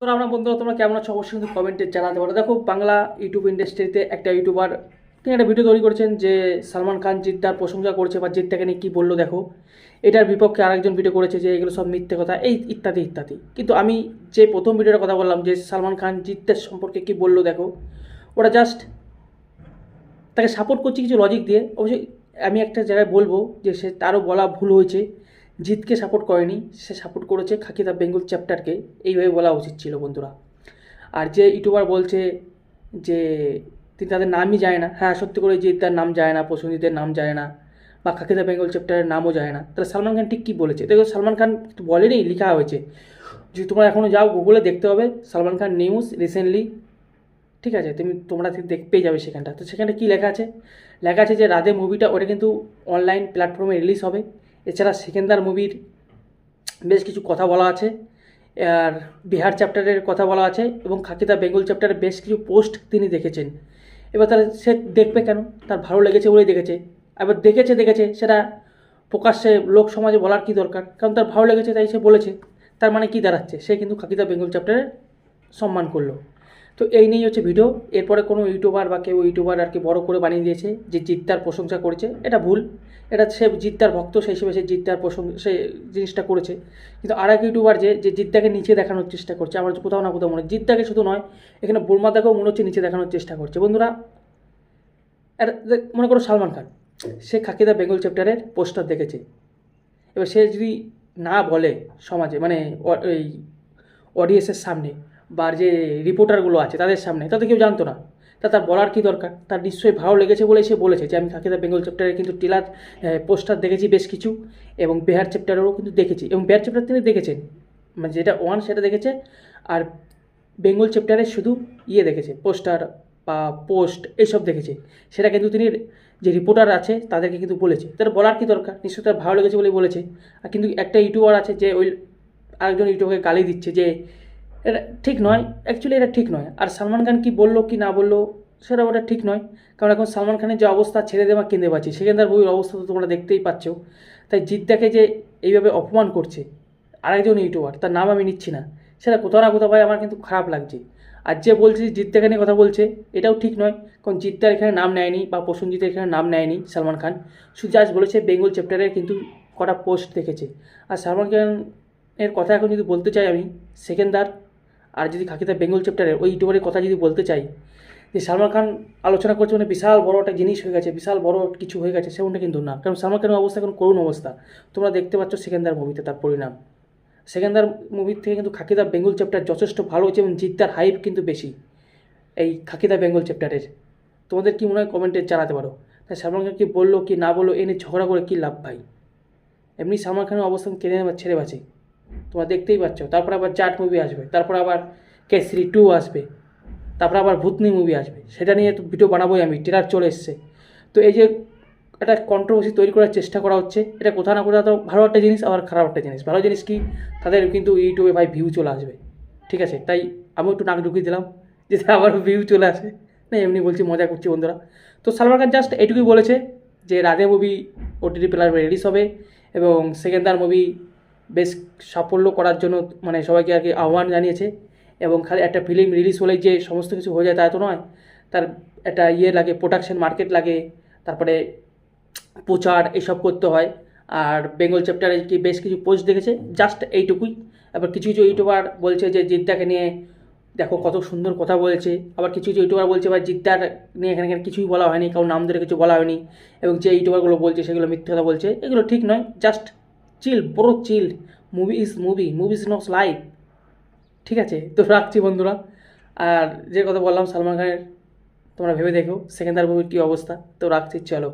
তোমরা আমরা বন্ধুরা তোমরা কেমন আছো অবশ্যই কিন্তু কমেন্টে জানাতে পারো। দেখো বাংলা ইউটিউব ইন্ডাস্ট্রিতে একটা ইউটিউবার তিনি একটা ভিডিও তৈরি করেছেন যে সালমান খান জিদ্দার প্রশংসা করছে বা জিদ্দাকে নিয়ে কী বললো দেখো। এটার বিপক্ষে আরেকজন ভিডিও করেছে যে এগুলো সব মিথ্যে কথা এই ইত্যাদি ইত্যাদি। কিন্তু আমি যে প্রথম ভিডিওর কথা বললাম যে সালমান খান জিদ্দার সম্পর্কে কী বললো দেখো, ওটা জাস্ট তাকে সাপোর্ট করছি কিছু লজিক দিয়ে। অবশ্যই আমি একটা জায়গায় বলবো যে সে তারও বলা ভুল হয়েছে, জিতকে সাপোর্ট করেনি, সে সাপোর্ট করেছে খাকি দ্য বেঙ্গল চ্যাপ্টারকে, এইভাবে বলা উচিত ছিল বন্ধুরা। আর যে ইউটিউবার বলছে যে তিনি তাদের নামই যায় না, হ্যাঁ সত্যি করে জিৎ তার নাম যায় না, প্রসেনজিতের নাম যায় না, বা খাকি দ্য বেঙ্গল চ্যাপ্টারের নামও যায় না, তাহলে সালমান খান ঠিক কী বলেছে দেখো। সালমান খান বলেনি, লেখা হয়েছে, যদি তোমরা এখনও যাও গুগলে দেখতে হবে সালমান খান নিউজ রিসেন্টলি, ঠিক আছে, তোমরা পেয়ে যাবে সেখানটা। তো সেখানে কী লেখা আছে, লেখা আছে যে রাধে মুভিটা ওটা কিন্তু অনলাইন প্ল্যাটফর্মে রিলিজ হবে। এছাড়া সেকেন্দার মুভির বেশ কিছু কথা বলা আছে, আর বিহার চ্যাপ্টারের কথা বলা আছে, এবং খাকি দ্য বেঙ্গল চ্যাপ্টারের বেশ কিছু পোস্ট তিনি দেখেছেন। এবার তাহলে সে দেখবে কেন, তার ভালো লেগেছে বলেই দেখেছে। এবার দেখেছে সেটা প্রকাশ্যে লোক সমাজে বলার কী দরকার, কারণ তার ভালো লেগেছে তাই সে বলেছে। তার মানে কী দাঁড়াচ্ছে, সে কিন্তু খাকি দ্য বেঙ্গল চ্যাপ্টারের সম্মান করলো। তো এই নিয়েই হচ্ছে ভিডিও। এরপরে কোনো ইউটিউবার বা কেউ ইউটিউবার আর কি বড় করে বানিয়ে দিয়েছে যে জিদ্দার প্রশংসা করেছে, এটা ভুল। এটা সে জিদ্দার ভক্ত, সেই হিসেবে সে জিদ্দার প্রশংসা সে জিনিসটা করেছে। কিন্তু আর এক ইউটিউবার যে জিদ্দাকে নিচে দেখানোর চেষ্টা করছে, আমার কোথাও না কোথাও মনে হয় জিদ্দাকে শুধু নয়, এখানে বোরমাদাকেও মনে হচ্ছে নিচে দেখানোর চেষ্টা করছে বন্ধুরা। মনে করো সালমান খান, সে খাকি দ্য বেঙ্গল চ্যাপ্টারের পোস্টার দেখেছে। এবার সে যদি না বলে সমাজে, মানে এই অডিয়েন্সের সামনে বা যে রিপোর্টারগুলো আছে তাদের সামনে, তাতে কেউ জানতো না, তার বলার কী দরকার। তার নিশ্চয়ই ভালো লেগেছে বলে সে বলেছে যে আমি খাকি দ্য বেঙ্গল চ্যাপ্টারে কিন্তু টিলার পোস্টার দেখেছি বেশ কিছু, এবং বিহার চ্যাপ্টারেরও কিন্তু দেখেছি, এবং বিহার চ্যাপ্টার তিনি দেখেছেন, মানে যেটা ওয়ান সেটা দেখেছে, আর বেঙ্গল চ্যাপ্টারে শুধু দেখেছে পোস্টার বা পোস্ট এইসব দেখেছে। সেটা কিন্তু তিনি যে রিপোর্টার আছে তাদেরকে কিন্তু বলেছে, তার বলার কী দরকার, নিশ্চয়ই তার ভালো লেগেছে বলে বলেছে। আর কিন্তু একটা ইউটিউবার আছে যে ওই আরেকজন ইউটিউবকে গালি দিচ্ছে যে এটা ঠিক নয়, অ্যাকচুয়ালি এটা ঠিক নয়। আর সালমান খান কী বললো কি না বললো সেটা ওটা ঠিক নয়, কারণ এখন সালমান খানের যে অবস্থা ছেড়ে দেওয়া কেঁদে পাচ্ছি, সেখানকার বইয়ের অবস্থা তো তোমরা দেখতেই পাচ্ছ। তাই জিদ্দাকে যে এইভাবে অপমান করছে আরেকজন ইউটিউবার, তার নাম আমি নিচ্ছি না, সেটা কোথাও না কোথাও ভাই আমার কিন্তু খারাপ লাগছে। আর যে বলছে জিদ্দাকে নিয়ে কথা বলছে, এটাও ঠিক নয়, কারণ জিদ্দার এখানে নাম নেয়নি বা প্রসেনজিতের এখানে নাম নেয়নি সালমান খান, শুধু জাস্ট বলেছে বেঙ্গল চ্যাপ্টারের কিন্তু কটা পোস্ট দেখেছে। আর সালমান খানের কথা এখন যদি বলতে চাই আমি, সেকেন্দার আর যদি খাকি দ্য বেঙ্গল চ্যাপ্টারের ওই ইউটিউবারের কথা যদি বলতে চাই, যে সালমান খান আলোচনা করছে মানে বিশাল বড় একটা জিনিস হয়ে গেছে, বিশাল বড় কিছু হয়ে গেছে, সেমনটা কিন্তু না। কারণ সালমান খানের অবস্থা এখন করুণ অবস্থা, তোমরা দেখতে পাচ্ছ সেকেন্দার মুভিতে তার পরিণাম। সেকেন্দার মুভির থেকে কিন্তু খাকি দ্য বেঙ্গল চ্যাপ্টার যথেষ্ট ভালো হয়েছে, এবং জিদ্দার হাইপ কিন্তু বেশি এই খাকি দ্য বেঙ্গল চ্যাপ্টারের। তোমাদের কী মনে হয় কমেন্টে জানাতে পারো। তাই সালমান খান কী বললো কি না বললো এ নিয়ে ঝগড়া করে কী লাভ ভাই, এমনি সালমান খানের অবস্থান কেড়ে নেবার ছেড়ে বাঁচে, তোমরা দেখতেই পাচ্ছ। তারপর আবার জাট মুভি আসবে, তারপর আবার কেসরি 2 আসবে, তারপর আবার ভূতনি মুভি আসবে, সেটা নিয়ে তো ভিডিও বানাবোই আমি, ট্রেলার চলে এসছে। তো এই যে একটা কন্ট্রোভার্সি তৈরি করার চেষ্টা করা হচ্ছে, এটা কোথাও না কোথাও তো ভালো একটা জিনিস, আবার খারাপ একটা জিনিস। ভালো জিনিস কি, তাদের কিন্তু ইউটিউবে ভাই ভিউ চলে আসবে, ঠিক আছে, তাই আমি একটু নাক ঢুকিয়ে দিলাম যাতে আবার ভিউ চলে আসে। না এমনি বলছি, মজা করছি বন্ধুরা। তো সালমান খান জাস্ট এটুকুই বলেছে যে রাধে মুভি ওটিটি প্ল্যাটফর্মে রিলিজ হবে, এবং সেকেন্দার মুভি বেশ সাফল্য করার জন্য মানে সবাইকে আর কি আহ্বান জানিয়েছে। এবং খালি একটা ফিল্ম রিলিজ হলেই যে সমস্ত কিছু হয়ে যায় তা তো নয়, তার একটা লাগে, প্রোডাকশন মার্কেট লাগে, তারপরে প্রচার এসব করতে হয়। আর বেঙ্গল চ্যাপ্টারে কি বেশ কিছু পোস্ট দেখেছে, জাস্ট এইটুকুই। আবার কিছু কিছু ইউটিউবার বলছে যে জিদ্দাকে নিয়ে দেখো কত সুন্দর কথা বলেছে, আবার কিছু কিছু ইউটিউবার বলছে ভাই জিদ্দার নিয়ে এখানে কিছুই বলা হয়নি, কারণ নাম ধরে কিছু বলা হয়নি, এবং যে ইউটিউবারগুলো বলছে সেগুলো মিথ্যে কথা বলছে, এগুলো ঠিক নয়। জাস্ট চিল, বড় chill, movie is movie, movie is not life, ঠিক আছে। তো রাখছি বন্ধুরা। আর যে কথা বললাম সালমান খানের, তোমরা ভেবে দেখো সেকেন্দার মুভির কী অবস্থা। তো রাখছি, চলো।